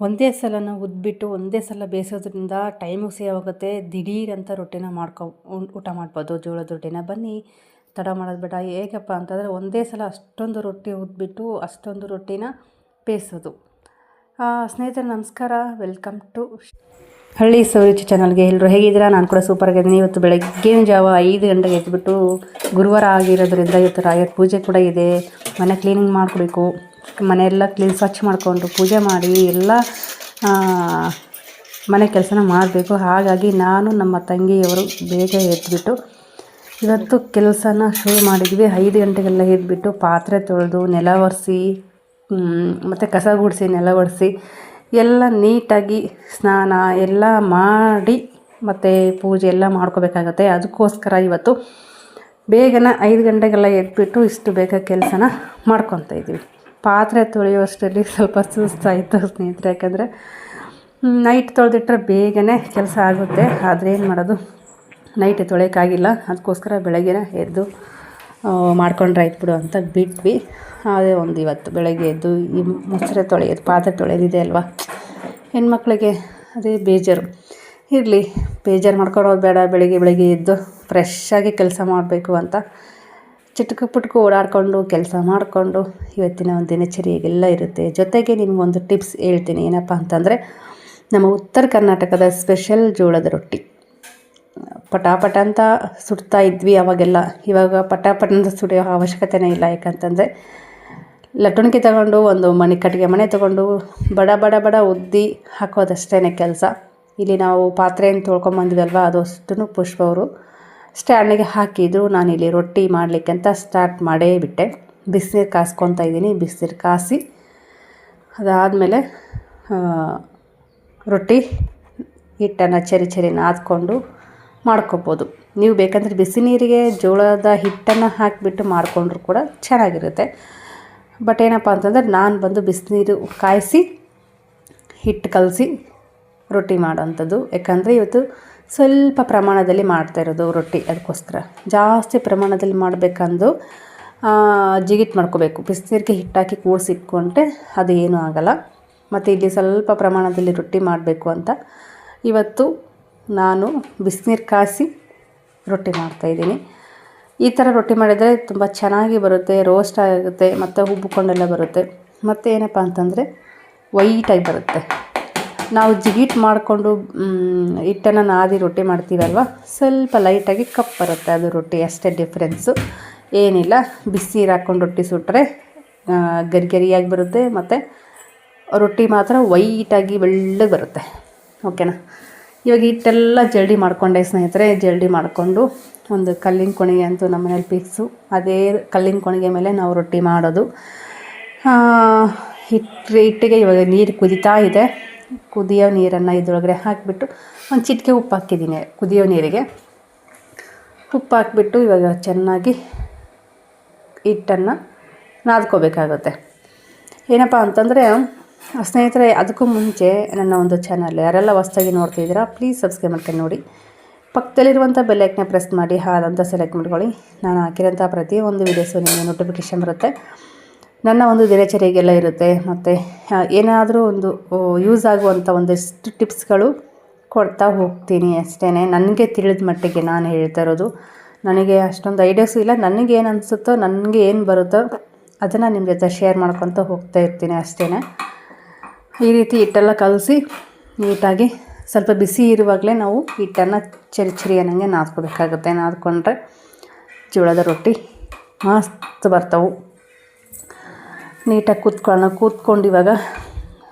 ಒಂದೇ ಸಲನ ಉದ್ಬಿಟ್ಟು ಒಂದೇ ಸಲ ಬೇಯಿಸೋದ್ರಿಂದ ಟೈಮು ಸೇವ್ ಆಗುತ್ತೆ. ದಿಢೀರ್ ಅಂತ ರೊಟ್ಟಿನ ಊಟ ಮಾಡ್ಬೋದು. ಜೋಳದ ರೊಟ್ಟಿನ. ಬನ್ನಿ, ತಡ ಮಾಡೋದು ಬೇಡ. ಹೇಗಪ್ಪ ಅಂತಂದರೆ ಒಂದೇ ಸಲ ಅಷ್ಟೊಂದು ರೊಟ್ಟಿ ಉದ್ಬಿಟ್ಟು ಅಷ್ಟೊಂದು ರೊಟ್ಟಿನ ಬೇಯಿಸೋದು. ಸ್ನೇಹಿತರೆ ನಮಸ್ಕಾರ, ವೆಲ್ಕಮ್ ಟು ಹಳ್ಳಿ ಸವಿರುಚಿ ಚಾನಲ್ಗೆ. ಎಲ್ಲರೂ ಹೇಗಿದ್ದೀರಾ? ನಾನು ಕೂಡ ಸೂಪರಾಗಿದ್ದೀನಿ. ಇವತ್ತು ಬೆಳಗ್ಗಿನ ಜಾವ 5 ಗಂಟೆಗೆ ಎದ್ಬಿಟ್ಟು, ಗುರುವಾರ ಆಗಿರೋದ್ರಿಂದ ಇವತ್ತು ರಾಯರ ಪೂಜೆ ಕೂಡ ಇದೆ. ಮನೆ ಕ್ಲೀನಿಂಗ್ ಮಾಡ್ಕೊಬೇಕು. ಮನೆಯೆಲ್ಲ ಸ್ವಚ್ಛ ಮಾಡಿಕೊಂಡು ಪೂಜೆ ಮಾಡಿ ಎಲ್ಲ ಮನೆ ಕೆಲಸನ ಮಾಡಬೇಕು. ಹಾಗಾಗಿ ನಾನು ನಮ್ಮ ತಂಗಿಯವರು ಬೇಗ ಎದ್ಬಿಟ್ಟು ಇವತ್ತು ಕೆಲಸನ ಶುರು ಮಾಡಿದ್ವಿ. 5 ಗಂಟೆಗೆಲ್ಲ ಎದ್ಬಿಟ್ಟು ಪಾತ್ರೆ ತೊಳೆದು ನೆಲ ಒರೆಸಿ ಮತ್ತು ಕಸ ಗುಡಿಸಿ ನೆಲ ಒರೆಸಿ ಎಲ್ಲ ನೀಟಾಗಿ ಸ್ನಾನ ಎಲ್ಲ ಮಾಡಿ ಮತ್ತು ಪೂಜೆ ಎಲ್ಲ ಮಾಡ್ಕೋಬೇಕಾಗತ್ತೆ. ಅದಕ್ಕೋಸ್ಕರ ಇವತ್ತು ಬೇಗನೆ 5 ಗಂಟೆಗೆಲ್ಲ ಎದ್ಬಿಟ್ಟು ಇಷ್ಟು ಬೇಗ ಕೆಲಸನ ಮಾಡ್ಕೊತಾ ಇದ್ದೀವಿ. ಪಾತ್ರೆ ತೊಳೆಯುವಷ್ಟರಲ್ಲಿ ಸ್ವಲ್ಪ ಸುಸ್ತಾಯಿತು ಸ್ನೇಹಿತರೆ. ಯಾಕಂದರೆ ನೈಟ್ ತೊಳೆದಿಟ್ರೆ ಬೇಗನೆ ಕೆಲಸ ಆಗುತ್ತೆ. ಆದರೆ ಏನು ಮಾಡೋದು, ನೈಟ್ ತೊಳೆಯೋಕ್ಕಾಗಿಲ್ಲ. ಅದಕ್ಕೋಸ್ಕರ ಬೆಳಗ್ಗೆ ಎದ್ದು ಮಾಡ್ಕೊಂಡ್ರೆ ಆಯ್ತು ಬಿಡು ಅಂತ ಬಿಟ್ವಿ. ಅದೇ ಒಂದು ಇವತ್ತು ಬೆಳಗ್ಗೆ ಎದ್ದು ಈ ಮೊಸರೆ ತೊಳೆಯೋದು, ಪಾತ್ರೆ ತೊಳೆಯೋದಿದೆ ಅಲ್ವಾ, ಹೆಣ್ಮಕ್ಳಿಗೆ ಅದೇ ಬೇಜಾರು. ಇರಲಿ, ಬೇಜಾರು ಮಾಡ್ಕೊಳೋದು ಬೇಡ. ಬೆಳಗ್ಗೆ ಎದ್ದು ಫ್ರೆಶ್ಶಾಗಿ ಕೆಲಸ ಮಾಡಬೇಕು ಅಂತ ಚಿಟಕು ಪುಟ್ಕು ಓಡಾಡಿಕೊಂಡು ಕೆಲಸ ಮಾಡಿಕೊಂಡು ಇವತ್ತಿನ ಒಂದು ದಿನಚರಿಯಾಗೆಲ್ಲ ಇರುತ್ತೆ. ಜೊತೆಗೆ ನಿಮಗೊಂದು ಟಿಪ್ಸ್ ಹೇಳ್ತೀನಿ. ಏನಪ್ಪ ಅಂತಂದರೆ, ನಮ್ಮ ಉತ್ತರ ಕರ್ನಾಟಕದ ಸ್ಪೆಷಲ್ ಜೋಳದ ರೊಟ್ಟಿ. ಪಟಾಪಟ ಅಂತ ಸುಡ್ತಾ ಇದ್ವಿ ಅವಾಗೆಲ್ಲ. ಇವಾಗ ಪಟಾಪಟ ಅಂತ ಸುಡಿಯೋ ಅವಶ್ಯಕತೆನೇ ಇಲ್ಲ. ಯಾಕಂತಂದರೆ ಲಟ್ಟಣಿಕೆ ತಗೊಂಡು ಒಂದು ಕಟ್ಟಿಗೆ ಮಣೆ ತೊಗೊಂಡು ಬಡ ಉದ್ದಿ ಹಾಕೋದಷ್ಟೇ ಕೆಲಸ. ಇಲ್ಲಿ ನಾವು ಪಾತ್ರೆಯನ್ನು ತೊಳ್ಕೊಂಬಂದ್ವಿ ಅಲ್ವಾ, ಅದು ಅಷ್ಟೂ ಪುಷ್ಪ ಅವರು ಸ್ಟ್ಯಾಂಡಿಗೆ ಹಾಕಿದ್ರು. ನಾನಿಲ್ಲಿ ರೊಟ್ಟಿ ಮಾಡಲಿಕ್ಕೆ ಅಂತ ಸ್ಟಾರ್ಟ್ ಮಾಡೇ ಬಿಟ್ಟೆ. ಬಿಸಿನೀರು ಕಾಸ್ಕೊತಾ ಇದ್ದೀನಿ. ಬಿಸಿನೀರು ಕಾಸಿ ಅದಾದಮೇಲೆ ರೊಟ್ಟಿ ಹಿಟ್ಟನ್ನು ಚರಿ ನಾದ್ಕೊಂಡು ಮಾಡ್ಕೊಬೋದು. ನೀವು ಬೇಕಂದರೆ ಬಿಸಿ ನೀರಿಗೆ ಜೋಳದ ಹಿಟ್ಟನ್ನು ಹಾಕಿಬಿಟ್ಟು ಮಾಡಿಕೊಂಡ್ರು ಕೂಡ ಚೆನ್ನಾಗಿರುತ್ತೆ. ಬಟ್ ಏನಪ್ಪ ಅಂತಂದರೆ, ನಾನು ಬಂದು ಬಿಸಿನೀರು ಕಾಯಿಸಿ ಹಿಟ್ಟು ಕಲಸಿ ರೊಟ್ಟಿ ಮಾಡೋವಂಥದ್ದು. ಯಾಕಂದರೆ ಇವತ್ತು ಸ್ವಲ್ಪ ಪ್ರಮಾಣದಲ್ಲಿ ಮಾಡ್ತಾಯಿರೋದು ರೊಟ್ಟಿ. ಅದಕ್ಕೋಸ್ಕರ ಜಾಸ್ತಿ ಪ್ರಮಾಣದಲ್ಲಿ ಮಾಡಬೇಕಂದು ಜಿಗಿಟ್ ಮಾಡ್ಕೋಬೇಕು. ಬಿಸಿನೀರಿಗೆ ಹಿಟ್ಟಾಕಿ ಕೂಡಿಸಿಟ್ಕೊಂಡ್ರೆ ಅದು ಏನೂ ಆಗೋಲ್ಲ. ಮತ್ತು ಇಲ್ಲಿ ಸ್ವಲ್ಪ ಪ್ರಮಾಣದಲ್ಲಿ ರೊಟ್ಟಿ ಮಾಡಬೇಕು ಅಂತ ಇವತ್ತು ನಾನು ಬಿಸಿನೀರು ಕಾಯಿಸಿ ರೊಟ್ಟಿ ಮಾಡ್ತಾಯಿದ್ದೀನಿ. ಈ ಥರ ರೊಟ್ಟಿ ಮಾಡಿದರೆ ತುಂಬ ಚೆನ್ನಾಗಿ ಬರುತ್ತೆ, ರೋಸ್ಟ್ ಆಗುತ್ತೆ ಮತ್ತು ಉಬ್ಬಿಕೊಂಡೆಲ್ಲ ಬರುತ್ತೆ. ಮತ್ತು ಏನಪ್ಪ ಅಂತಂದರೆ ವೈಟಾಗಿ ಬರುತ್ತೆ. ನಾವು ಜಿಗಿಟ್ ಮಾಡಿಕೊಂಡು ಹಿಟ್ಟನ್ನು ನಾದಿ ರೊಟ್ಟಿ ಮಾಡ್ತೀವಲ್ವ, ಸ್ವಲ್ಪ ಲೈಟಾಗಿ ಕಪ್ ಬರುತ್ತೆ ಅದು ರೊಟ್ಟಿ. ಅಷ್ಟೇ ಡಿಫ್ರೆನ್ಸು, ಏನಿಲ್ಲ. ಬಿಸಿನೀರು ಹಾಕ್ಕೊಂಡು ರೊಟ್ಟಿ ಸುಟ್ಟರೆ ಗರಿಯಾಗಿ ಬರುತ್ತೆ. ಮತ್ತು ರೊಟ್ಟಿ ಮಾತ್ರ ವೈಟಾಗಿ ಬೆಳ್ಳಗೆ ಬರುತ್ತೆ. ಓಕೆನಾ? ಇವಾಗ ಹಿಟ್ಟೆಲ್ಲ ಜಲ್ಡಿ ಮಾಡಿಕೊಂಡೆ ಸ್ನೇಹಿತರೆ. ಜಲ್ಡಿ ಮಾಡಿಕೊಂಡು ಒಂದು ಕಲ್ಲಿನ ಕೊಣಿಗೆ ಅಂತೂ ನಮ್ಮ ಮನೇಲಿ ಫಿಕ್ಸು. ಅದೇ ಕಲ್ಲಿನ ಕೊಣಿಗೆ ಮೇಲೆ ನಾವು ರೊಟ್ಟಿ ಮಾಡೋದು. ಹಿಟ್ಟಿಗೆ ಇವಾಗ ನೀರು ಕುದೀತಾ ಇದೆ. ಕುದಿಯೋ ನೀರನ್ನು ಇದ್ರೊಳಗಡೆ ಹಾಕಿಬಿಟ್ಟು ಒಂದು ಚಿಟಿಕೆ ಉಪ್ಪು ಹಾಕಿದ್ದೀನಿ. ಕುದಿಯೋ ನೀರಿಗೆ ಉಪ್ಪು ಹಾಕಿಬಿಟ್ಟು ಇವಾಗ ಚೆನ್ನಾಗಿ ಹಿಟ್ಟನ್ನು ನಾದ್ಕೋಬೇಕಾಗುತ್ತೆ. ಏನಪ್ಪ ಅಂತಂದರೆ ಸ್ನೇಹಿತರೆ, ಅದಕ್ಕೂ ಮುಂಚೆ ನನ್ನ ಒಂದು ಚಾನಲ್ ಯಾರೆಲ್ಲ ಹೊಸ್ದಾಗಿ ನೋಡ್ತಿದ್ದೀರಾ ಪ್ಲೀಸ್ ಸಬ್ಸ್ಕ್ರೈಬ್ ಮಾಡ್ಕೊಂಡು ನೋಡಿ. ಪಕ್ಕದಲ್ಲಿರುವಂಥ ಬೆಲ್ಲೈಕನ್ನ ಪ್ರೆಸ್ ಮಾಡಿ ಹಾದಂತ ಸೆಲೆಕ್ಟ್ ಮಾಡ್ಕೊಳ್ಳಿ. ನಾನು ಹಾಕಿರೋಂಥ ಪ್ರತಿಯೊಂದು ವೀಡಿಯೋಸು ನಿಮಗೆ ನೋಟಿಫಿಕೇಷನ್ ಬರುತ್ತೆ. ನನ್ನ ಒಂದು ದಿನಚರಿಗೆಲ್ಲ ಇರುತ್ತೆ. ಮತ್ತು ಏನಾದರೂ ಒಂದು ಯೂಸ್ ಆಗುವಂಥ ಒಂದಷ್ಟು ಟಿಪ್ಸ್ಗಳು ಕೊಡ್ತಾ ಹೋಗ್ತೀನಿ ಅಷ್ಟೇ. ನನಗೆ ತಿಳಿದ ಮಟ್ಟಿಗೆ ನಾನು ಹೇಳ್ತಾ ಇರೋದು. ನನಗೆ ಅಷ್ಟೊಂದು ಐಡಿಯಾಸು ಇಲ್ಲ. ನನಗೇನು ಅನಿಸುತ್ತೋ, ನನಗೆ ಏನು ಬರುತ್ತೋ ಅದನ್ನು ನಿಮ್ಮ ಜೊತೆ ಶೇರ್ ಮಾಡ್ಕೊತ ಹೋಗ್ತಾ ಇರ್ತೀನಿ ಅಷ್ಟೇ. ಈ ರೀತಿ ಹಿಟ್ಟೆಲ್ಲ ಕಲಸಿ ನೀಟಾಗಿ ಸ್ವಲ್ಪ ಬಿಸಿ ಇರುವಾಗಲೇ ನಾವು ಹಿಟ್ಟನ್ನು ಚರಿ ಅನ್ನಂಗೆ ನಾದ್ಕೋಬೇಕಾಗುತ್ತೆ. ನಾದ್ಕೊಂಡ್ರೆ ಜೋಳದ ರೊಟ್ಟಿ ಮಸ್ತ್ ಬರ್ತಾವೆ. ನೀಟಾಗಿ ಕೂತ್ಕೊಂಡು ಇವಾಗ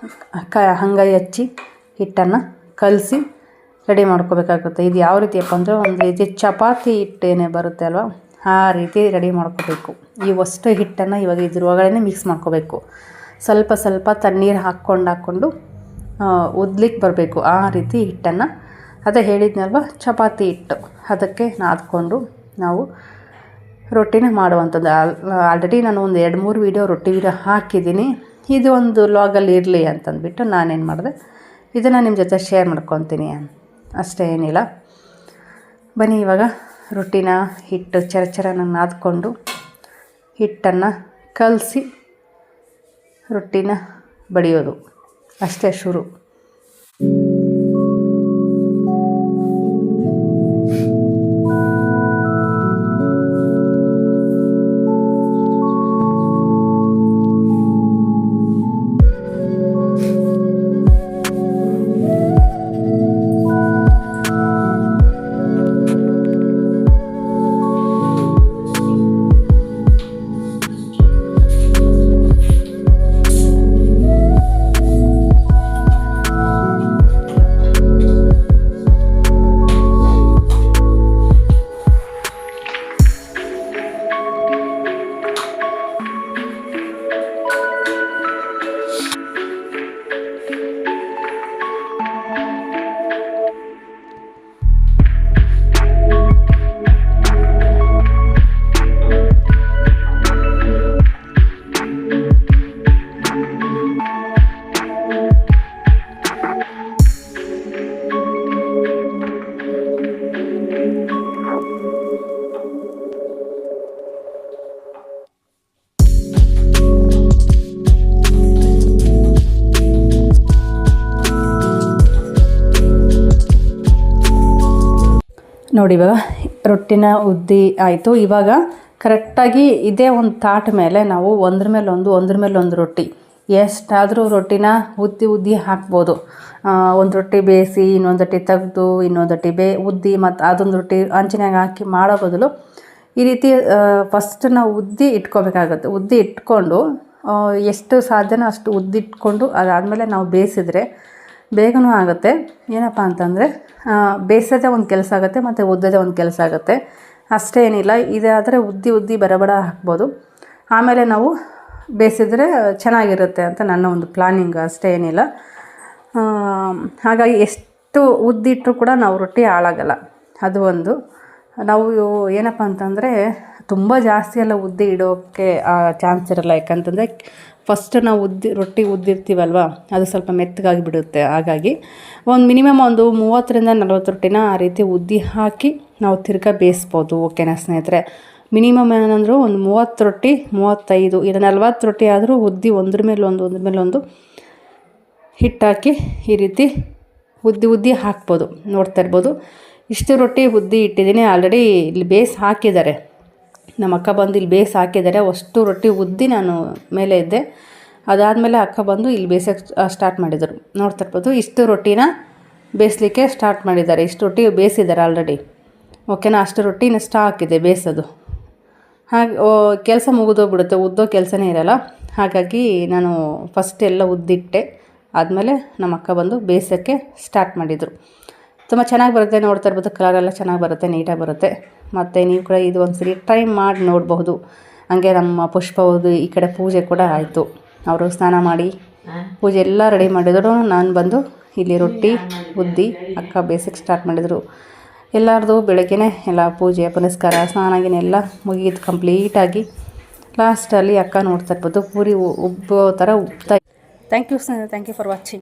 ಹಂಗಾಯಿ ಹಚ್ಚಿ ಹಿಟ್ಟನ್ನು ಕಲಸಿ ರೆಡಿ ಮಾಡ್ಕೋಬೇಕಾಗುತ್ತೆ. ಇದು ಯಾವ ರೀತಿಯಪ್ಪ ಅಂದರೆ, ಒಂದು ರೀತಿ ಚಪಾತಿ ಹಿಟ್ಟೇನೆ ಬರುತ್ತೆ ಅಲ್ವ, ಆ ರೀತಿ ರೆಡಿ ಮಾಡ್ಕೋಬೇಕು. ಈ ಅಷ್ಟು ಹಿಟ್ಟನ್ನು ಇವಾಗ ಇದ್ರ ಒಳಗಡೆ ಮಿಕ್ಸ್ ಮಾಡ್ಕೋಬೇಕು. ಸ್ವಲ್ಪ ತಣ್ಣೀರು ಹಾಕ್ಕೊಂಡು ಉದ್ಲಿಕ್ಕೆ ಬರಬೇಕು. ಆ ರೀತಿ ಹಿಟ್ಟನ್ನು, ಅದೇ ಹೇಳಿದ್ನಲ್ವ ಚಪಾತಿ ಹಿಟ್ಟು, ಅದಕ್ಕೆ ನಾದ್ಕೊಂಡು ನಾವು ರೊಟ್ಟಿನ ಮಾಡುವಂಥದ್ದು. ಆಲ್ರೆಡಿ ನಾನು ಒಂದು 2-3 ವೀಡಿಯೋ ರೊಟ್ಟಿ ವೀಡಿಯೋ ಹಾಕಿದ್ದೀನಿ. ಇದು ಒಂದು ಲಾಗಲ್ಲಿ ಇರಲಿ ಅಂತಂದ್ಬಿಟ್ಟು ನಾನೇನು ಮಾಡಿದೆ, ಇದನ್ನು ನಿಮ್ಮ ಜೊತೆ ಶೇರ್ ಮಾಡ್ಕೊತೀನಿ ಅಷ್ಟೇ, ಏನಿಲ್ಲ. ಬನ್ನಿ ಇವಾಗ ರೊಟ್ಟಿನ ಹಿಟ್ಟು ಚರಚರನ ನಾದ್ಕೊಂಡು ಹಿಟ್ಟನ್ನು ಕಲಸಿ ರೊಟ್ಟಿನ ಬಡಿಯೋದು. ಅಷ್ಟೇ ಶುರು. ನೋಡಿ ಇವಾಗ ರೊಟ್ಟಿನ ಉದ್ದಿ ಆಯಿತು. ಇವಾಗ ಕರೆಕ್ಟಾಗಿ ಇದೇ ಒಂದು ತಾಟ್ ಮೇಲೆ ನಾವು ಒಂದ್ರ ಮೇಲೆ ಒಂದು ರೊಟ್ಟಿ ಎಷ್ಟಾದರೂ ರೊಟ್ಟಿನ ಉದ್ದಿ ಹಾಕ್ಬೋದು. ಒಂದು ರೊಟ್ಟಿ ಬೇಯಿಸಿ ಇನ್ನೊಂದು ರೊಟ್ಟಿ ತೆಗೆದು ಇನ್ನೊಂದು ರೊಟ್ಟಿ ಉದ್ದಿ ಮತ್ತು ಅದೊಂದು ರೊಟ್ಟಿ ಹಂಚಿನಾಗ ಹಾಕಿ ಮಾಡೋ ಬದಲು ಈ ರೀತಿ ಫಸ್ಟ್ ನಾವು ಉದ್ದಿ ಇಟ್ಕೋಬೇಕಾಗುತ್ತೆ. ಉದ್ದಿ ಇಟ್ಕೊಂಡು ಎಷ್ಟು ಸಾಧ್ಯನೋ ಅಷ್ಟು ಉದ್ದಿ ಇಟ್ಕೊಂಡು ಅದಾದಮೇಲೆ ನಾವು ಬೇಯಿಸಿದ್ರೆ ಬೇಗನೂ ಆಗುತ್ತೆ. ಏನಪ್ಪ ಅಂತಂದರೆ ಬೇಯಿಸೋದೇ ಒಂದು ಕೆಲಸ ಆಗುತ್ತೆ ಮತ್ತು ಉದ್ದೋದೇ ಒಂದು ಕೆಲಸ ಆಗುತ್ತೆ, ಅಷ್ಟೇ ಏನಿಲ್ಲ. ಇದಾದರೆ ಉದ್ದಿ ಬರಬಡ ಹಾಕ್ಬೋದು, ಆಮೇಲೆ ನಾವು ಬೇಯಿಸಿದ್ರೆ ಚೆನ್ನಾಗಿರುತ್ತೆ ಅಂತ ನನ್ನ ಒಂದು ಪ್ಲಾನಿಂಗ್, ಅಷ್ಟೇ ಏನಿಲ್ಲ. ಹಾಗಾಗಿ ಎಷ್ಟು ಉದ್ದಿಟ್ಟರೂ ಕೂಡ ನಾವು ರೊಟ್ಟಿ ಹಾಳಾಗಲ್ಲ. ಅದು ಒಂದು. ನಾವು ಏನಪ್ಪ ಅಂತಂದರೆ ತುಂಬ ಜಾಸ್ತಿ ಎಲ್ಲ ಉದ್ದಿ ಇಡೋಕ್ಕೆ ಚಾನ್ಸ್ ಇರಲ್ಲ. ಯಾಕಂತಂದರೆ ಫಸ್ಟ್ ನಾವು ರೊಟ್ಟಿ ಉದ್ದಿರ್ತೀವಲ್ವ, ಅದು ಸ್ವಲ್ಪ ಮೆತ್ತಗಾಗಿ ಬಿಡುತ್ತೆ. ಹಾಗಾಗಿ ಒಂದು ಮಿನಿಮಮ್ ಒಂದು 30ರಿಂದ 40 ರೊಟ್ಟಿನ ಆ ರೀತಿ ಉದ್ದಿ ಹಾಕಿ ನಾವು ತಿರ್ಗಾ ಬೇಯಿಸ್ಬೋದು. ಓಕೆನಾ ಸ್ನೇಹಿತರೆ? ಮಿನಿಮಮ್ ಏನಂದರೂ ಒಂದು 30 ರೊಟ್ಟಿ 35 ಇಲ್ಲ 40 ರೊಟ್ಟಿ ಆದರೂ ಉದ್ದಿ ಒಂದ್ರ ಮೇಲೆ ಒಂದು ಹಿಟ್ಟಾಕಿ ಈ ರೀತಿ ಉದ್ದಿ ಹಾಕ್ಬೋದು. ನೋಡ್ತಾ ಇರ್ಬೋದು, ಇಷ್ಟು ರೊಟ್ಟಿ ಉದ್ದಿ ಇಟ್ಟಿದ್ದೀನಿ. ಆಲ್ರೆಡಿ ಇಲ್ಲಿ ಬೇಯಿಸಿ ಹಾಕಿದ್ದಾರೆ, ನಮ್ಮ ಅಕ್ಕ ಬಂದು ಇಲ್ಲಿ ಬೇಯಿಸಿ ಹಾಕಿದ್ದಾರೆ. ಅಷ್ಟು ರೊಟ್ಟಿ ಉದ್ದಿ ನಾನು ಮೇಲೆ ಇದ್ದೆ. ಅದಾದಮೇಲೆ ಅಕ್ಕ ಬಂದು ಇಲ್ಲಿ ಬೇಯಿಸೋಕ್ಕೆ ಸ್ಟಾರ್ಟ್ ಮಾಡಿದರು. ನೋಡ್ತಾ ಇರ್ಬೋದು, ಇಷ್ಟು ರೊಟ್ಟಿನ ಬೇಯಿಸ್ಲಿಕ್ಕೆ ಸ್ಟಾರ್ಟ್ ಮಾಡಿದ್ದಾರೆ. ಇಷ್ಟು ರೊಟ್ಟಿ ಬೇಯಿಸಿದ್ದಾರೆ ಆಲ್ರೆಡಿ. ಓಕೆನಾ? ಅಷ್ಟು ರೊಟ್ಟಿನ ಹಾಕಿದೆ ಬೇಯಿಸೋದು. ಹಾಗೆ ಕೆಲಸ ಮುಗಿದೋಗ್ಬಿಡುತ್ತೆ, ಉದ್ದೋ ಕೆಲಸನೇ ಇರೋಲ್ಲ. ಹಾಗಾಗಿ ನಾನು ಫಸ್ಟ್ ಎಲ್ಲ ಉದ್ದಿಟ್ಟೆ. ಆದಮೇಲೆ ನಮ್ಮ ಅಕ್ಕ ಬಂದು ಬೇಯಿಸೋಕ್ಕೆ ಸ್ಟಾರ್ಟ್ ಮಾಡಿದರು. ತುಂಬ ಚೆನ್ನಾಗಿ ಬರುತ್ತೆ. ನೋಡ್ತಾ ಇರ್ಬೋದು, ಕಲರೆಲ್ಲ ಚೆನ್ನಾಗಿ ಬರುತ್ತೆ, ನೀಟಾಗಿ ಬರುತ್ತೆ. ಮತ್ತು ನೀವು ಕೂಡ ಇದು ಒಂದು ಸರಿ ಟ್ರೈ ಮಾಡಿ ನೋಡಬಹುದು. ಹಂಗೆ ನಮ್ಮ ಪುಷ್ಪ ಹೋದು ಈ ಕಡೆ ಪೂಜೆ ಕೂಡ ಆಯಿತು. ಅವರು ಸ್ನಾನ ಮಾಡಿ ಪೂಜೆ ಎಲ್ಲ ರೆಡಿ ಮಾಡಿದರು. ನಾನು ಬಂದು ಇಲ್ಲಿ ರೊಟ್ಟಿ ಉದ್ದಿ ಅಕ್ಕ ಬೇಯಿಸೋಕ್ಕೆ ಸ್ಟಾರ್ಟ್ ಮಾಡಿದರು. ಎಲ್ಲರದು ಬೆಳಗ್ಗೆನೇ ಎಲ್ಲ ಪೂಜೆ ಪುನಸ್ಕಾರ ಸ್ನಾನಾಗಿನೆಲ್ಲ ಮುಗಿದು ಕಂಪ್ಲೀಟಾಗಿ ಲಾಸ್ಟಲ್ಲಿ ಅಕ್ಕ ನೋಡ್ತಾ ಇರ್ಬೋದು ಪೂರಿ ಉಬ್ಬೋ ಥರ ಉಬ್ತಾ. Thank you for watching.